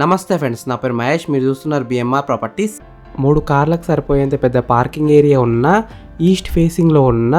నమస్తే ఫ్రెండ్స్, నా పేరు మహేష్. మీరు చూస్తున్నారు బిఎంఆర్ ప్రాపర్టీస్. 3 కార్లకు సరిపోయేంత పెద్ద పార్కింగ్ ఏరియా ఉన్న ఈస్ట్ ఫేసింగ్లో ఉన్న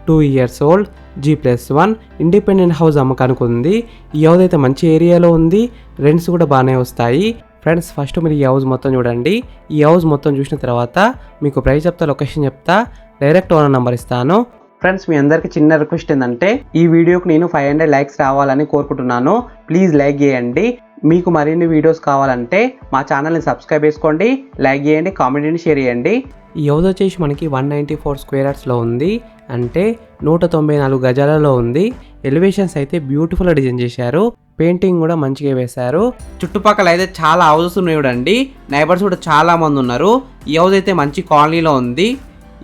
2 years old G+1 independent house అమ్మకానికి ఉంది. ఈ హౌస్ అయితే మంచి ఏరియాలో ఉంది, రెంట్స్ కూడా బాగానే వస్తాయి. ఫ్రెండ్స్, ఫస్ట్ మీరు ఈ హౌస్ మొత్తం చూడండి. ఈ హౌస్ మొత్తం చూసిన తర్వాత మీకు ప్రైస్ చెప్తా, లొకేషన్ చెప్తా, డైరెక్ట్ ఓనర్ నెంబర్ ఇస్తాను. ఫ్రెండ్స్, మీ అందరికీ చిన్న రిక్వెస్ట్ ఏంటంటే ఈ వీడియోకి నేను 500 likes రావాలని కోరుకుంటున్నాను. ప్లీజ్ లైక్ చేయండి. మీకు మరిన్ని వీడియోస్ కావాలంటే మా ఛానల్ని సబ్స్క్రైబ్ చేసుకోండి, లైక్ చేయండి, కామెంట్ని షేర్ చేయండి. ఈ హౌస్ వచ్చేసి మనకి 194 square yardsలో ఉంది, అంటే 194 గజాలలో ఉంది. ఎలివేషన్స్ అయితే బ్యూటిఫుల్గా డిజైన్ చేశారు, పెయింటింగ్ కూడా మంచిగా వేశారు. చుట్టుపక్కల అయితే చాలా హౌసెస్ ఉన్నాయి చూడండి, నైబర్స్ కూడా చాలా మంది ఉన్నారు. ఈ హౌస్ అయితే మంచి కాలనీలో ఉంది.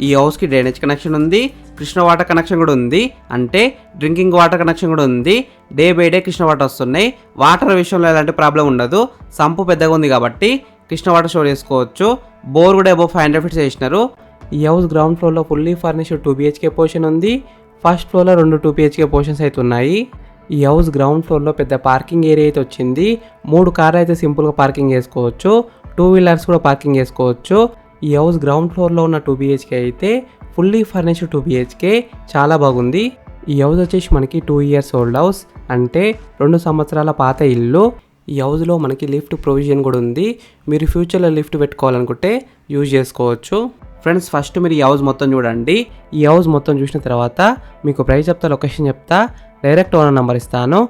ఈ హౌస్కి డ్రైనేజ్ కనెక్షన్ ఉంది, కృష్ణ వాటర్ కనెక్షన్ కూడా ఉంది, అంటే డ్రింకింగ్ వాటర్ కనెక్షన్ కూడా ఉంది. Day by day Krishna water వస్తున్నాయి. వాటర్ విషయంలో ఎలాంటి ప్రాబ్లం ఉండదు. సంపు పెద్దగా ఉంది కాబట్టి కృష్ణ వాటర్ స్టోర్ చేసుకోవచ్చు. బోర్ కూడా అబౌవ్ 500 feet చేసినారు. ఈ హౌస్ గ్రౌండ్ ఫ్లోర్లో ఫుల్లీ ఫర్నిష్డ్ 2 BHK పోర్షన్ ఉంది. ఫస్ట్ ఫ్లోర్లో 2 2 BHK పోర్షన్స్ అయితే ఉన్నాయి. ఈ హౌస్ గ్రౌండ్ ఫ్లోర్లో పెద్ద పార్కింగ్ ఏరియా అయితే వచ్చింది. 3 కార్లు అయితే సింపుల్గా పార్కింగ్ చేసుకోవచ్చు, 2 wheelers కూడా పార్కింగ్ చేసుకోవచ్చు. ఈ హౌస్ గ్రౌండ్ ఫ్లోర్లో ఉన్న 2 BHK అయితే ఫుల్లీ ఫర్నిష్డ్ 2 BHK, చాలా బాగుంది. ఈ హౌస్ వచ్చేసి మనకి 2 years ఓల్డ్ హౌస్, అంటే 2 సంవత్సరాల పాత ఇల్లు. ఈ హౌస్లో మనకి లిఫ్ట్ ప్రొవిజన్ కూడా ఉంది. మీరు ఫ్యూచర్లో లిఫ్ట్ పెట్టుకోవాలనుకుంటే యూజ్ చేసుకోవచ్చు. ఫ్రెండ్స్, ఫస్ట్ మీరు ఈ హౌస్ మొత్తం చూడండి. ఈ హౌస్ మొత్తం చూసిన తర్వాత మీకు ప్రైస్ చెప్తా, లొకేషన్ చెప్తా, డైరెక్ట్ ఓనర్ నెంబర్ ఇస్తాను.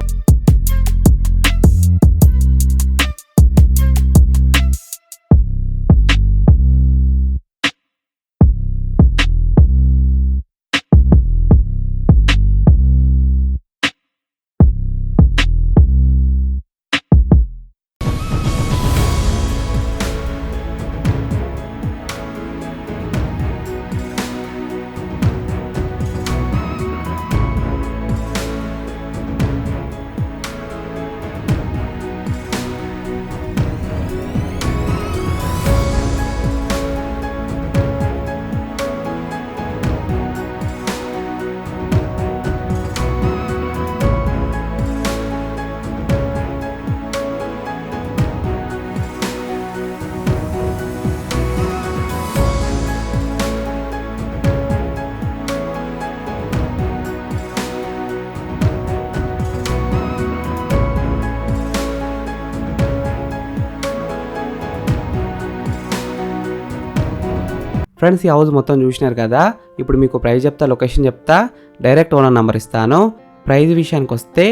ఫ్రెండ్స్, ఈ హౌస్ మొత్తం చూసినారు కదా. ఇప్పుడు మీకు ప్రైస్ చెప్తా, లొకేషన్ చెప్తా, డైరెక్ట్ ఓనర్ నెంబర్ ఇస్తాను. ప్రైస్ విషయానికి వస్తే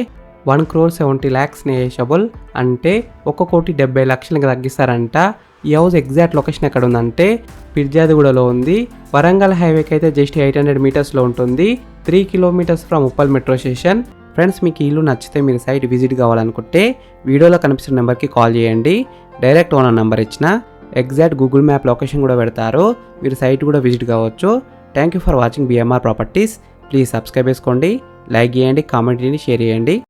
1,70,00,000 నెగోషియబుల్, అంటే 1,70,00,000 తగ్గిస్తారంట. ఈ హౌస్ ఎగ్జాక్ట్ లొకేషన్ ఎక్కడ ఉందంటే పిర్జాదిగూడలో ఉంది. వరంగల్ హైవేకి అయితే జస్ట్ 800 మీటర్స్లో ఉంటుంది. 3 kilometers from Uppal metro station. Friends, మీకు ఇల్లు నచ్చితే మీరు సైట్ విజిట్ కావాలనుకుంటే వీడియోలో కనిపిస్తున్న నెంబర్కి కాల్ చేయండి. డైరెక్ట్ ఓనర్ నెంబర్ ఇచ్చిన ఎగ్జాక్ట్ గూగుల్ మ్యాప్ లొకేషన్ కూడా పెడతారు, మీరు సైట్ కూడా విజిట్ కావచ్చు. Thank you for watching BMR properties. Please subscribe చేసుకోండి, లైక్ చేయండి, కామెంట్ చేయండి, షేర్ చేయండి.